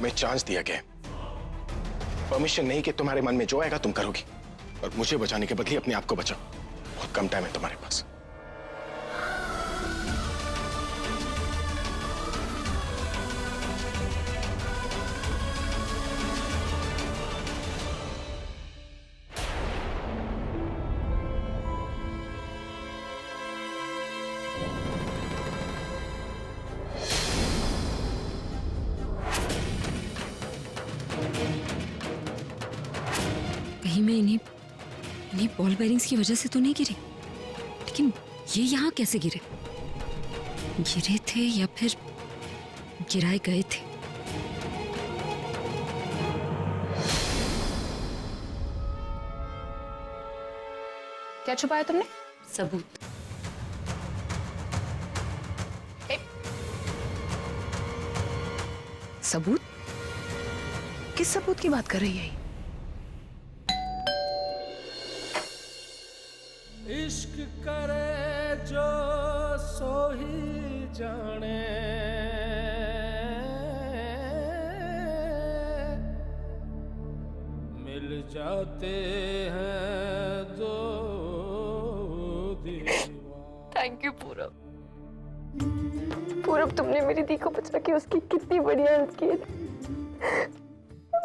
तुम्हें चांस दिया गया, परमिशन नहीं कि तुम्हारे मन में जो आएगा तुम करोगी, और मुझे बचाने के बदले अपने आप को बचाओ। बहुत कम टाइम है तुम्हारे पास। कहीं मैं इन्हीं बॉल बेरिंग्स की वजह से तो नहीं गिरी, लेकिन ये यहाँ कैसे गिरे? गिरे थे या फिर गिराए गए थे? क्या छुपाया तुमने? सबूत। सबूत? किस सबूत की बात कर रही है? इश्क करे जो सो ही जाने, मिल जाते हैं दो दीवार। थैंक यू पूरब। पूरब, तुमने मेरी दी को बचा के उसकी कितनी बड़ी हेल्प की है।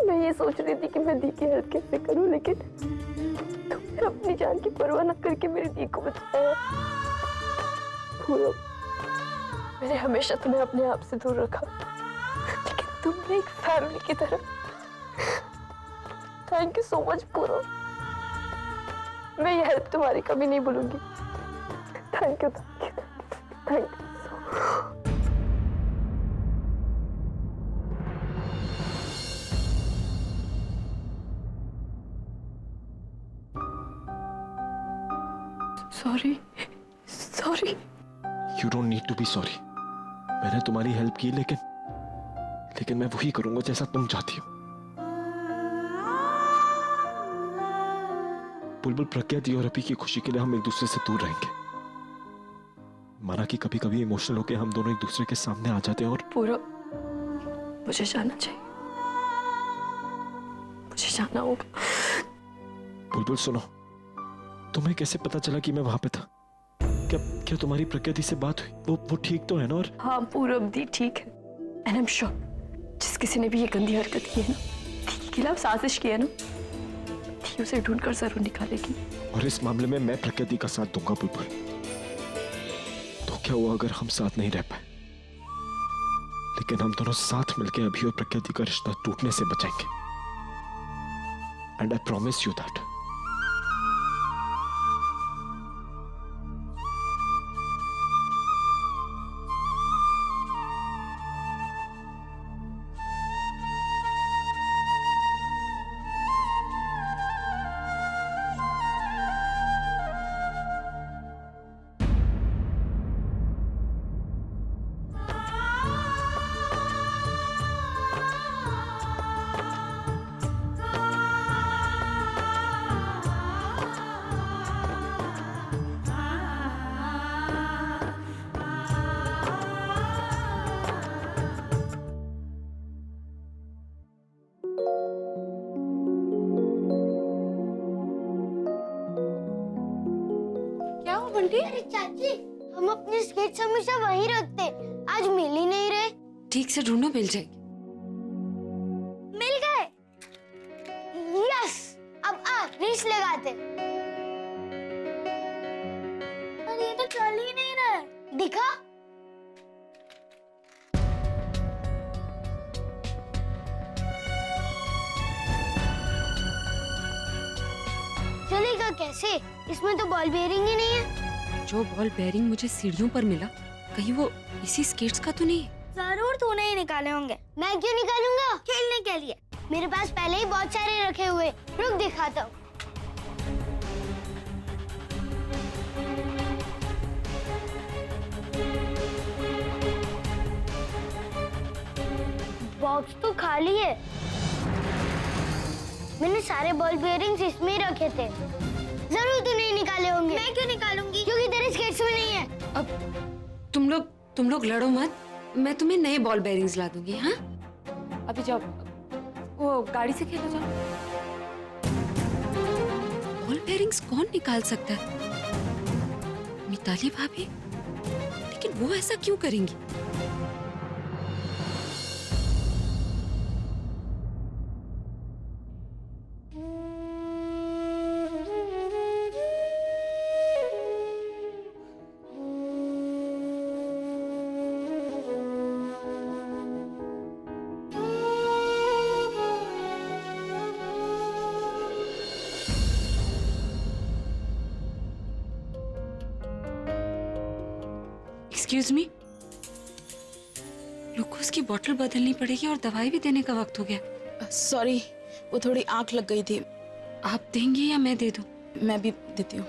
मैं ये सोच रही थी कि मैं दी की हेल्प कैसे करूं, लेकिन तुमने अपनी जान की परवाह न करके मेरी दी को बचाया। पूरब, मैंने हमेशा तुम्हें अपने आप से दूर रखा, लेकिन तुमने एक फैमिली की तरह। थैंक यू सो मच पूरब। मैं ये हेल्प तुम्हारी कभी नहीं भूलूंगी। Thank you, thank you, thank you. Sorry, sorry. You don't need to be sorry। मैंने तुम्हारी हेल्प की, लेकिन मैं वही करूंगा जैसा तुम चाहती हो। बुलबुल, प्रज्ञा दी और अभी की खुशी के लिए हम एक दूसरे से दूर रहेंगे। माना कि कभी कभी इमोशनल होके हम दोनों एक दूसरे के सामने आ जाते हैं और पूरब, मुझे जाना चाहिए, मुझे जाना होगा। बुलबुल सुनो, तुम्हें कैसे पता चला कि मैं वहां पे था? क्या तुम्हारी प्रज्ञा दी से बात हुई? वो ठीक तो है ना? और हाँ पूरब, दी ठीक है। एंड आई एम श्योर जिस किसी ने भी ये गंदी हरकत की है ना, दी के खिलाफ साजिश की है ना, दी उसे ढूंढकर जरूर निकालेगी। और इस मामले में मैं प्रज्ञा दी का साथ दूंगा बुलबुल। तो क्या हुआ अगर हम साथ नहीं रह पाए, लेकिन हम दोनों साथ मिलकर अभी और प्रज्ञा दी का रिश्ता टूटने से बचाएंगे। And I promise you that. अरे चाची, हम अपने स्केट्स हमेशा वहीं रखते, आज मिल ही नहीं रहे। ठीक से ढूंढो, मिल जाएगी। मिल गए। यस, अब आ रेस लगाते। अरे ये तो चल ही नहीं रहा है, दिखा। चलेगा कैसे? इसमें तो बॉल बेयरिंग ही नहीं है। जो बॉल बेयरिंग मुझे सीढ़ियों पर मिला, कहीं वो इसी स्केट्स का तो नहीं है? जरूर तूने ही निकाले होंगे। मैं क्यों निकालूंगा? खेलने के लिए। मेरे पास पहले ही बहुत सारे रखे हुए। रुक दिखाता हूँ। बॉक्स तो खाली है। मैंने सारे बॉल बेयरिंग्स इसमें ही रखे थे। जरूर तूने ही निकाले होंगे। मैं क्यों निकालूंगी? क्योंकि तेरे स्केट्स में नहीं है। अब तुम लोग लड़ो मत, मैं तुम्हें नए बॉल बेयरिंग्स ला दूंगी। हाँ, अभी जाओ, वो गाड़ी से खेलो जाओ। बॉल बेयरिंग्स कौन निकाल सकता है? मिताली भाभी, लेकिन वो ऐसा क्यों करेंगी? एक्सक्यूज मी, ग्लूकोज की बोतल बदलनी पड़ेगी और दवाई भी देने का वक्त हो गया। सॉरी, वो थोड़ी आंख लग गई थी। आप देंगे या मैं दे दूं? मैं भी देती हूँ।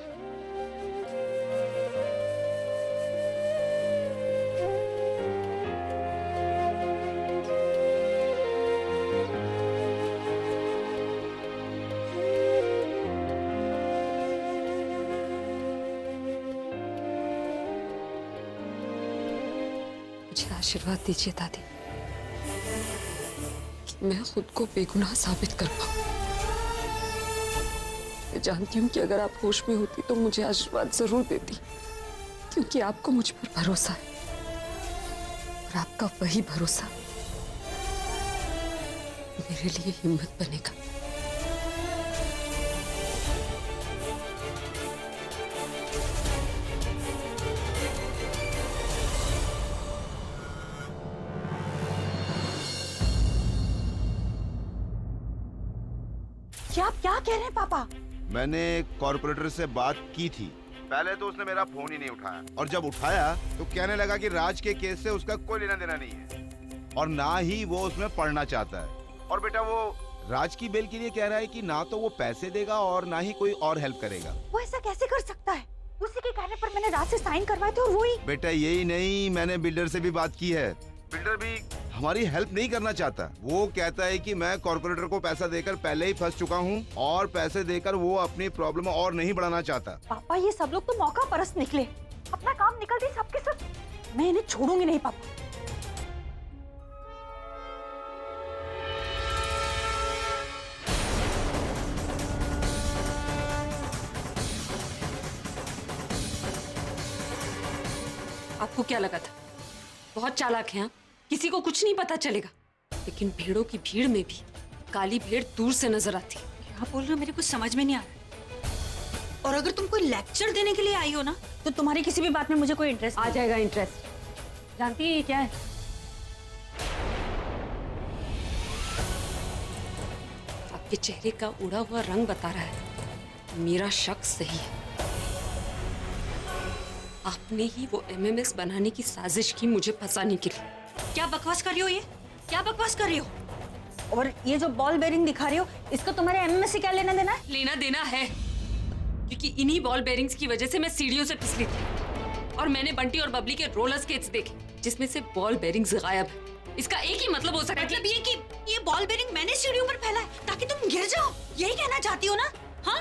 मुझे आशीर्वाद दीजिए दादी कि मैं खुद को बेगुनाह साबित कर पाऊं। मैं जानती हूँ कि अगर आप होश में होती तो मुझे आशीर्वाद जरूर देती, क्योंकि आपको मुझ पर भरोसा है और आपका वही भरोसा मेरे लिए हिम्मत बनेगा। क्या कह रहे हैं पापा? मैंने कॉर्पोरेटर से बात की थी। पहले तो उसने मेरा फोन ही नहीं उठाया, और जब उठाया तो कहने लगा कि राज के केस से उसका कोई लेना देना नहीं है और ना ही वो उसमें पढ़ना चाहता है। और बेटा वो राज की बेल के लिए कह रहा है कि ना तो वो पैसे देगा और ना ही कोई और हेल्प करेगा। वो ऐसा कैसे कर सकता है? उसी के कहने पर मैंने राज से साइन करवाए थे और वो ही। बेटा यही नहीं, मैंने बिल्डर से भी बात की है। बिल्डर भी हमारी हेल्प नहीं करना चाहता। वो कहता है कि मैं कॉर्पोरेटर को पैसा देकर पहले ही फंस चुका हूँ और पैसे देकर वो अपनी प्रॉब्लम और नहीं बढ़ाना चाहता। पापा ये सब लोग तो मौका परस्त निकले, अपना काम निकल दी सबके सब। मैं इन्हें छोड़ूंगी नहीं पापा। आपको क्या लगा था बहुत चालाक है? हाँ? किसी को कुछ नहीं पता चलेगा, लेकिन भेड़ों की भीड़ में भी काली भेड़ दूर से नजर आती है। क्या बोल रहे हो? मेरे कुछ समझ में नहीं आ रहा। और अगर तुम कोई लेक्चर देने के लिए आई हो ना, तो तुम्हारी किसी भी बात में मुझे कोई इंटरेस्ट आ जाएगा इंटरेस्ट। जानती है ये क्या है? आपके चेहरे का उड़ा हुआ रंग बता रहा है मेरा शक सही है। आपने ही वो एमएमएस बनाने की साजिश की मुझे फंसाने के लिए। क्या बकवास कर रही हो? ये क्या बकवास कर रही हो? और ये जो बॉल बेरिंग दिखा रही हो, इसका तुम्हारे एमएमएस से क्या लेना देना है? लेना देना है, क्योंकि इन्हीं बॉल बेरिंग्स की वजह से मैं सीढ़ियों से फिसली थी और मैंने बंटी और बबली के रोलर स्केट्स देखे जिसमें से बॉल बेरिंग्स गायब है। इसका एक ही मतलब हो सकता है, मतलब ये कि ये बॉल बेरिंग मैंने सीढ़ियों पर फैला है ताकि तुम गिर जाओ, यही कहना चाहती हो ना? हाँ,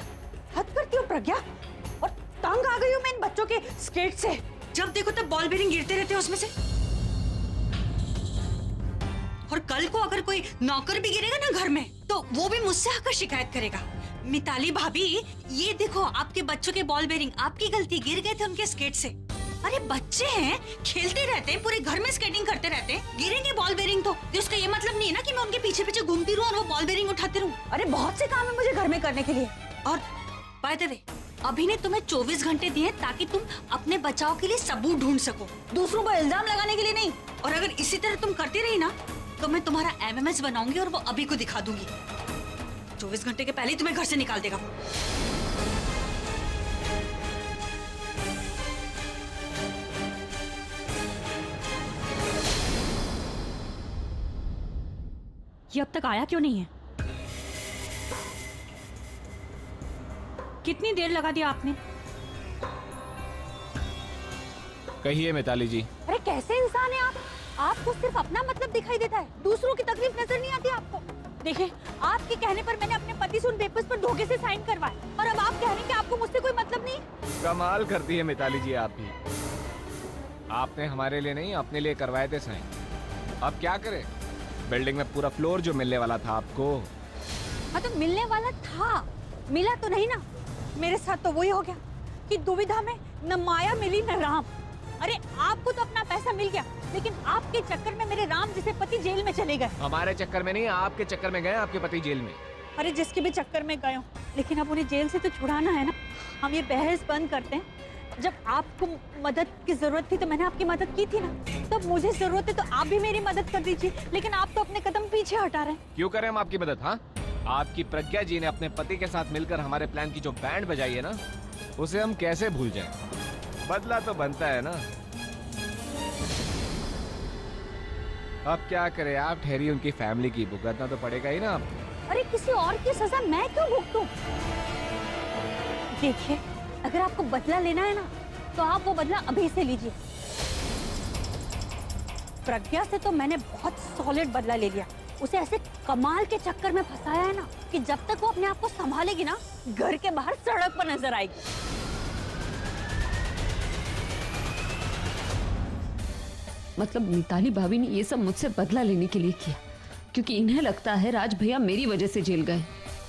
हद करती हो प्रज्ञा। और तंग आ गई हूँ मैं इन बच्चों के स्केट से। जब देखो तब बॉल बेरिंग गिरते रहते हैं उसमें से। और कल को अगर कोई नौकर भी गिरेगा ना घर में, तो वो भी मुझसे आकर शिकायत करेगा। मिताली भाभी, ये देखो आपके बच्चों के बॉल बेरिंग, आपकी गलती, गिर गए थे उनके स्केट से। अरे बच्चे हैं, खेलते रहते हैं, पूरे घर में स्केटिंग करते रहते हैं, गिरेंगे बॉल बेरिंग तो उसका ये मतलब नहीं है ना कि मैं उनके पीछे पीछे घूमती रहूं और वो बॉल बेरिंग उठाते रहूं। अरे बहुत से काम है मुझे घर में करने के लिए। और बाय द वे, अभी ने तुम्हें 24 घंटे दिए ताकि तुम अपने बचाव के लिए सबूत ढूंढ सको, दूसरों पर इल्जाम लगाने के लिए नहीं। और अगर इसी तरह तुम करती रही ना, तो मैं तुम्हारा एमएमएस बनाऊंगी और वो अभी को दिखा दूंगी। 24 घंटे के पहले ही तुम्हें घर से निकाल देगा। ये अब तक आया क्यों नहीं है? कितनी देर लगा दिया आपने? कहिए मिताली जी। अरे कैसे इंसान है आप? आपको सिर्फ अपना मतलब दिखाई देता है, दूसरों की तकलीफ नजर नहीं आती आपको। देखिए, आपके कहने पर मैंने अपने पति से उन पेपर्स पर धोखे से साइन करवाए और अब आप कह रहे हैं कि आपको मुझसे कोई मतलब नहीं। कमाल करती है मिताली जी आप भी। आपने हमारे लिए नहीं अपने लिए करवाए थे साइन। अब क्या करें, बिल्डिंग में पूरा फ्लोर जो मिलने वाला था आपको। हाँ तो मिलने वाला था, मिला तो नहीं ना। मेरे साथ तो वही हो गया कि दुविधा में न माया मिली न राम। अरे आपको तो अपना पैसा मिल गया, लेकिन आपके चक्कर में मेरे राम जैसे पति जेल में चले गए। हमारे चक्कर में नहीं, आपके चक्कर में गए आपके पति जेल में। अरे जिसके भी चक्कर में गए हो, लेकिन अब उन्हें जेल से तो छुड़ाना है ना। हम ये बहस बंद करते हैं। जब आपको मदद की जरूरत थी तो मैंने आपकी मदद की थी ना, तब मुझे जरूरत है तो आप भी मेरी मदद कर दीजिए। लेकिन आप तो अपने कदम पीछे हटा रहे हैं। क्यों करें हम आपकी मदद? हाँ, आपकी प्रज्ञा जी ने अपने पति के साथ मिलकर हमारे प्लान की जो बैंड बजाई है ना, उसे हम कैसे भूल जाएं? बदला तो बनता है ना। अब क्या करें, आप ठहरी उनकी फैमिली की, भुगतना तो पड़ेगा ही ना आप। अरे किसी और की सजा मैं क्यों भुगतूं? देखिए, अगर आपको बदला लेना है ना, तो आप वो बदला अभी से लीजिए। प्रज्ञा से तो मैंने बहुत सॉलिड बदला ले लिया। उसे ऐसे कमाल के चक्कर में फंसाया है ना कि जब तक वो अपने आप को संभालेगी ना, घर के बाहर सड़क पर नजर आएगी। मतलब मिताली भाभी ने ये सब मुझसे बदला लेने के लिए किया, क्योंकि इन्हें लगता है राज भैया मेरी वजह से जेल गए,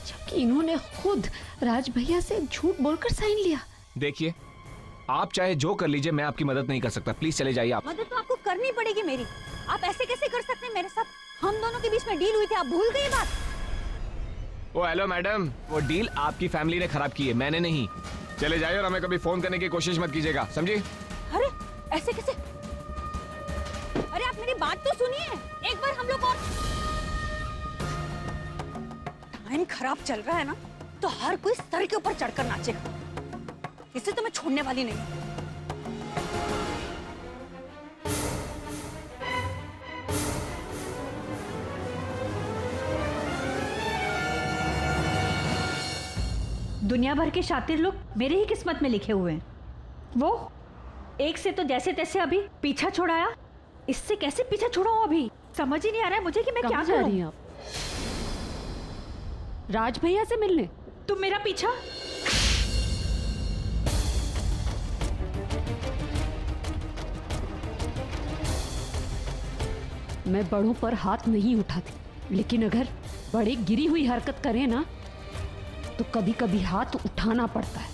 जबकि इन्होंने खुद राज भैया से झूठ बोलकर साइन लिया। देखिए, आप चाहे जो कर लीजिए, मैं आपकी मदद नहीं कर सकता। प्लीज चले जाइए आप। मदद तो आपको करनी पड़ेगी मेरी। आप ऐसे कैसे कर सकते हैं मेरे साथ? हम दोनों के बीच में डील हुई थी, आप भूल गए बात? ओ हेलो मैडम, वो डील आपकी फैमिली ने खराब की है, मैंने नहीं। चले जाइए और हमें कभी फोन करने की कोशिश मत कीजिएगा, समझी? अरे ऐसे कैसे? अरे आप मेरी बात तो सुनिए एक बार। हम लोग और टाइम खराब चल रहा है ना, तो हर कोई सर के ऊपर चढ़कर नाचेगा। इसे तो मैं छोड़ने वाली नहीं। दुनिया भर के शातिर लोग मेरे ही किस्मत में लिखे हुए हैं। वो एक से तो जैसे तैसे अभी पीछा छुड़ाया, इससे कैसे पीछा छुड़ाऊं? अभी समझ ही नहीं आ रहा है मुझे कि मैं क्या जा रही करूं। हैं आप? राज भैया से मिलने? तुम मेरा पीछा? मैं बड़ों पर हाथ नहीं उठाती, लेकिन अगर बड़े गिरी हुई हरकत करें ना, तो कभी कभी हाथ उठाना पड़ता है।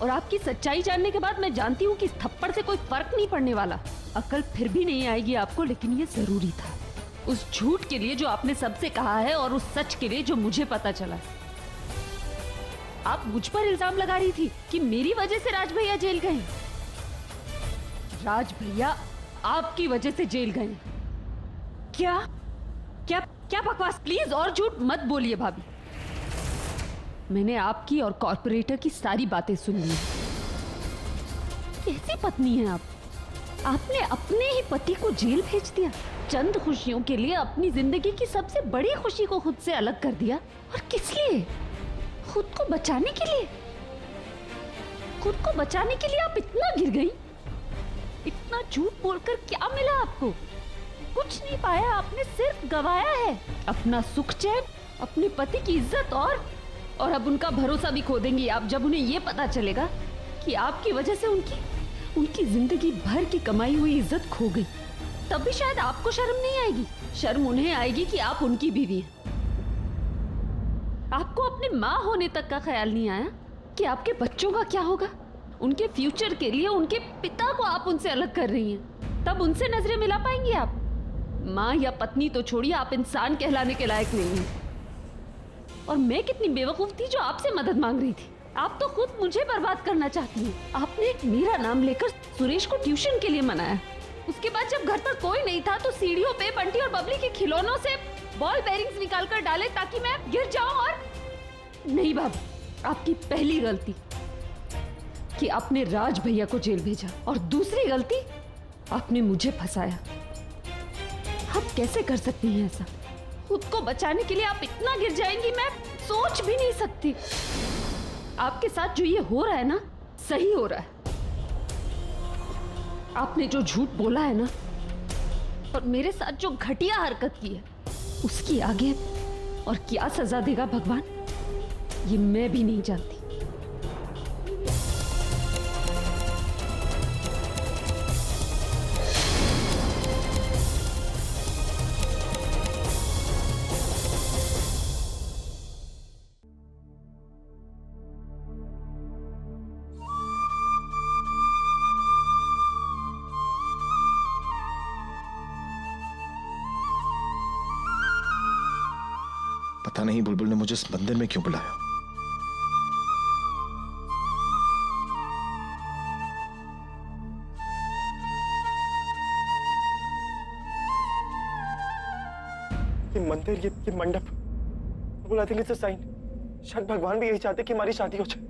और आपकी सच्चाई जानने के बाद मैं जानती हूँ कि इस थप्पड़ से कोई फर्क नहीं पड़ने वाला। अकल फिर भी नहीं आएगी आपको, लेकिन ये जरूरी था। उस झूठ के लिए जो आपने सबसे कहा है और उस सच के लिए जो मुझे पता चला। आप मुझ पर इल्जाम लगा रही थी कि मेरी वजह से राज भैया जेल गए। राज भैया आपकी वजह से जेल गए। क्या क्या क्या बकवास! प्लीज और झूठ मत बोलिए भाभी। मैंने आपकी और कॉर्पोरेटर की सारी बातें सुन ली। कैसी पत्नी है आप? आपने अपने ही पति को जेल भेज दिया, चंद खुशियों के लिए अपनी जिंदगी की सबसे बड़ी खुशी को खुद से अलग कर दिया। और किस लिए? खुद को बचाने के लिए। खुद को बचाने के लिए आप इतना गिर गई। इतना झूठ बोलकर क्या मिला आपको? कुछ नहीं पाया आपने, सिर्फ गवाया है अपना सुख चैन, अपने पति की इज्जत और अब उनका भरोसा भी खो देंगी आप, जब उन्हें ये पता चलेगा कि आपकी वजह से उनकी जिंदगी भर की कमाई हुई इज्जत खो गई। तब भी शायद आपको शर्म नहीं आएगी। शर्म उन्हें आएगी कि आप उनकी बीवी हैं। आपको अपने माँ होने तक का ख्याल नहीं आया कि आपके बच्चों का क्या होगा। उनके फ्यूचर के लिए उनके पिता को आप उनसे अलग कर रही हैं, तब उनसे नजरें मिला पाएंगी आप? माँ या पत्नी तो छोड़िए, आप इंसान कहलाने के लायक नहीं हैं। और मैं कितनी बेवकूफ थी जो आपसे मदद मांग रही थी। आप तो खुद मुझे बर्बाद करना चाहती हैं। आपने मेरा नाम लेकर सुरेश को ट्यूशन के लिए मनाया। उसके बाद जब घर पर कोई नहीं था तो सीढ़ियों पे बंटी और बबली के खिलौनों से बॉल बेरिंग्स निकाल कर डाले ताकि मैं गिर जाऊं। और नहीं बाबू, आपकी पहली गलती कि आपने राज भैया को जेल भेजा, और दूसरी गलती आपने मुझे फंसाया। आप कैसे कर सकती हैं ऐसा? खुद को बचाने के लिए आप इतना गिर जाएंगी, मैं सोच भी नहीं सकती। आपके साथ जो ये हो रहा है ना, सही हो रहा है। आपने जो झूठ बोला है ना, और मेरे साथ जो घटिया हरकत की है, उसकी आगे और क्या सजा देगा भगवान, ये मैं भी नहीं जानती। पता नहीं बुलबुल ने मुझे इस मंदिर में क्यों बुलाया। ये मंदिर, ये मंडप, बोला थिंक इट्स अ साइन। शायद भगवान भी यही चाहते कि हमारी शादी हो जाए।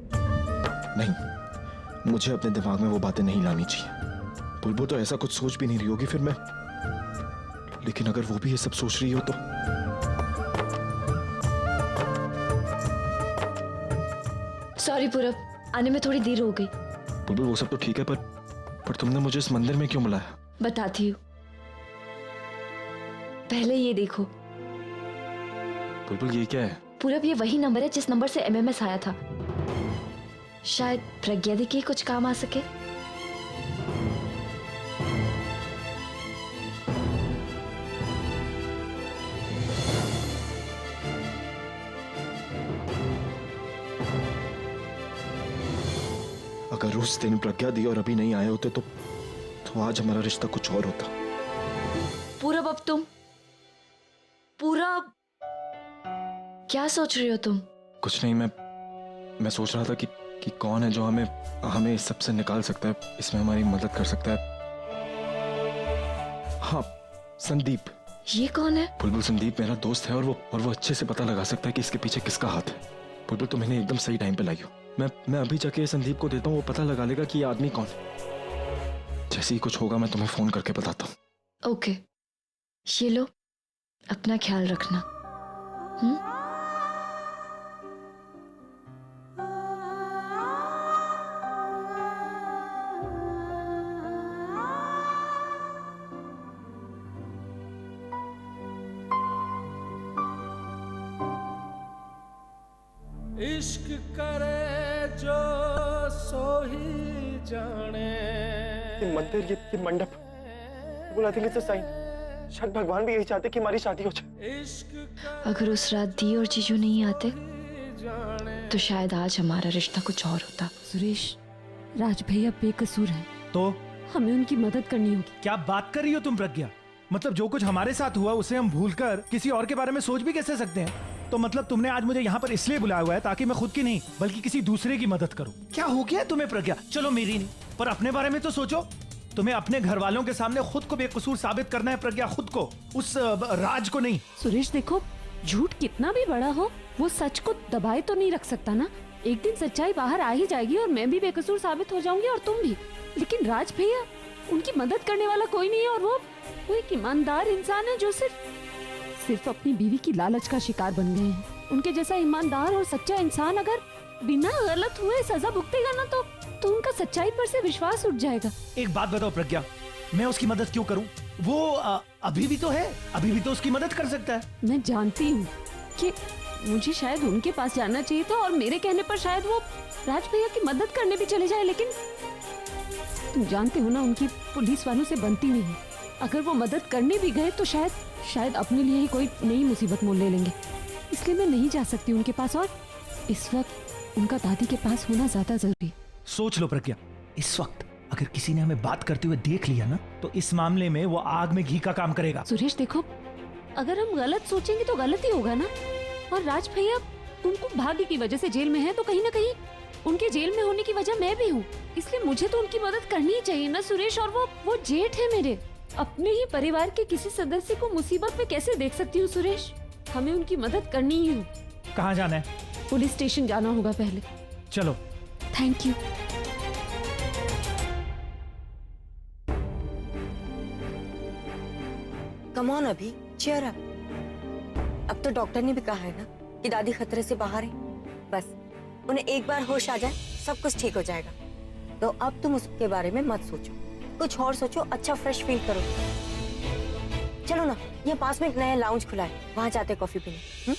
नहीं, मुझे अपने दिमाग में वो बातें नहीं लानी चाहिए। बुलबुल तो ऐसा कुछ सोच भी नहीं रही होगी, फिर मैं, लेकिन अगर वो भी ये सब सोच रही हो तो सॉरी पूरब, आने में थोड़ी देर हो गई। बुलबुल वो सब तो ठीक है, पर तुमने मुझे इस मंदिर में क्यों बुलाया? बताती हूँ, पहले ये देखो। बुलबुल ये क्या है? पूरब ये वही नंबर है जिस नंबर से एमएमएस आया था। शायद प्रज्ञा दी के कुछ काम आ सके। अगर उस दिन प्रज्ञा दी और अभी नहीं आए होते तो आज हमारा रिश्ता कुछ और होता। पूरब, अब तुम पूरब क्या सोच रही हो तुम? कुछ नहीं, मैं सोच रहा था कि कौन है जो हमें इस सब से निकाल सकता है, इसमें हमारी मदद कर सकता है। हाँ, संदीप। ये कौन है? बुलबुल, संदीप मेरा दोस्त है और वो अच्छे से पता लगा सकता है कि इसके पीछे किसका हाथ है। बुलबुल तो मैंने एकदम सही टाइम पे लाई हो। मैं अभी जाके संदीप को देता हूँ, वो पता लगा लेगा कि ये आदमी कौन है। जैसे ही कुछ होगा मैं तुम्हें फोन करके बताता हूँ। ओके, ये लो, अपना ख्याल रखना। इश्क करे जो सो ही जाने। ये मंदिर, ये मंडप, बोला थिंक इट्स अ साइन। शायद भगवान भी यही चाहते कि हमारी शादी हो जाए। अगर उस रात दी और जीजू नहीं आते तो शायद आज हमारा रिश्ता कुछ और होता। सुरेश, राज भैया बेकसूर हैं, तो हमें उनकी मदद करनी होगी। क्या बात कर रही हो तुम प्रज्ञा? मतलब जो कुछ हमारे साथ हुआ उसे हम भूलकर किसी और के बारे में सोच भी कैसे सकते हैं? तो मतलब तुमने आज मुझे यहाँ पर इसलिए बुलाया हुआ है ताकि मैं खुद की नहीं बल्कि किसी दूसरे की मदद करूं। क्या हो गया तुम्हें प्रज्ञा? चलो मेरी नहीं, पर अपने बारे में तो सोचो। तुम्हें अपने घर वालों के सामने खुद को बेकसूर साबित करना है प्रज्ञा, खुद को, उस राज को नहीं। सुरेश देखो, झूठ कितना भी बड़ा हो वो सच को दबाए तो नहीं रख सकता ना। एक दिन सच्चाई बाहर आ ही जाएगी और मैं भी बेकसूर साबित हो जाऊंगी और तुम भी। लेकिन राज भैया, उनकी मदद करने वाला कोई नहीं है और वो एक ईमानदार इंसान है जो सिर्फ अपनी बीवी की लालच का शिकार बन गए हैं। उनके जैसा ईमानदार और सच्चा इंसान अगर बिना गलत हुए सजा भुगतेगा ना तो उनका सच्चाई पर से विश्वास उठ जाएगा। एक बात बताओ प्रज्ञा, मैं उसकी मदद क्यों करूं? वो अभी भी तो है, अभी भी तो उसकी मदद कर सकता है। मैं जानती हूँ कि मुझे शायद उनके पास जाना चाहिए था और मेरे कहने पर शायद वो राज भैया की मदद करने भी चले जाए, लेकिन तुम जानते हो ना उनकी पुलिस वालों से बनती नहीं है। अगर वो मदद करने भी गए तो शायद अपने लिए ही कोई नई मुसीबत मोल ले लेंगे। इसलिए मैं नहीं जा सकती उनके पास और इस वक्त उनका दादी के पास होना ज्यादा जरूरी। सोच लो प्रज्ञा, इस वक्त अगर किसी ने हमें बात करते हुए देख लिया ना तो इस मामले में वो आग में घी का काम करेगा। सुरेश देखो, अगर हम गलत सोचेंगे तो गलत ही होगा ना। और राज भैया उनको भाग्य की वजह से जेल में है तो कहीं ना कहीं उनके जेल में होने की वजह मैं भी हूँ, इसलिए मुझे तो उनकी मदद करनी ही चाहिए ना सुरेश। और वो जेठ है मेरे, अपने ही परिवार के किसी सदस्य को मुसीबत में कैसे देख सकती हूँ सुरेश? हमें उनकी मदद करनी ही है। कहाँ जाना है? पुलिस स्टेशन जाना होगा पहले। चलो। Thank you. कम ऑन अभी, चीयर अप। अब तो डॉक्टर ने भी कहा है ना कि दादी खतरे से बाहर है। बस उन्हें एक बार होश आ जाए सब कुछ ठीक हो जाएगा। तो अब तुम उसके बारे में मत सोचो, कुछ और सोचो, अच्छा फ्रेश फील करो। चलो ना, यहाँ पास में एक नया लाउंज खुला है, वहां जाते कॉफी पीने।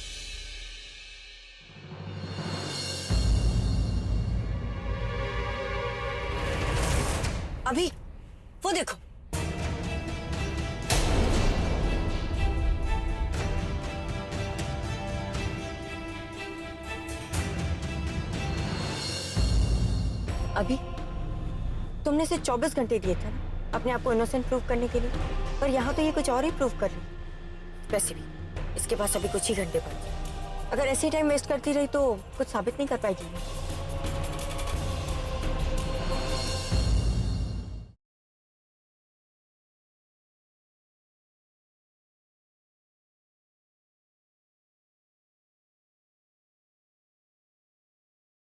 अभी वो देखो, अभी तुमने इसे 24 घंटे दिए थे ना अपने आप को इनोसेंट प्रूव करने के लिए, पर यहाँ तो ये कुछ और ही प्रूव कर रही। वैसे भी इसके पास अभी कुछ ही घंटे बचे। अगर ऐसे टाइम वेस्ट करती रही तो कुछ साबित नहीं कर पाएगी।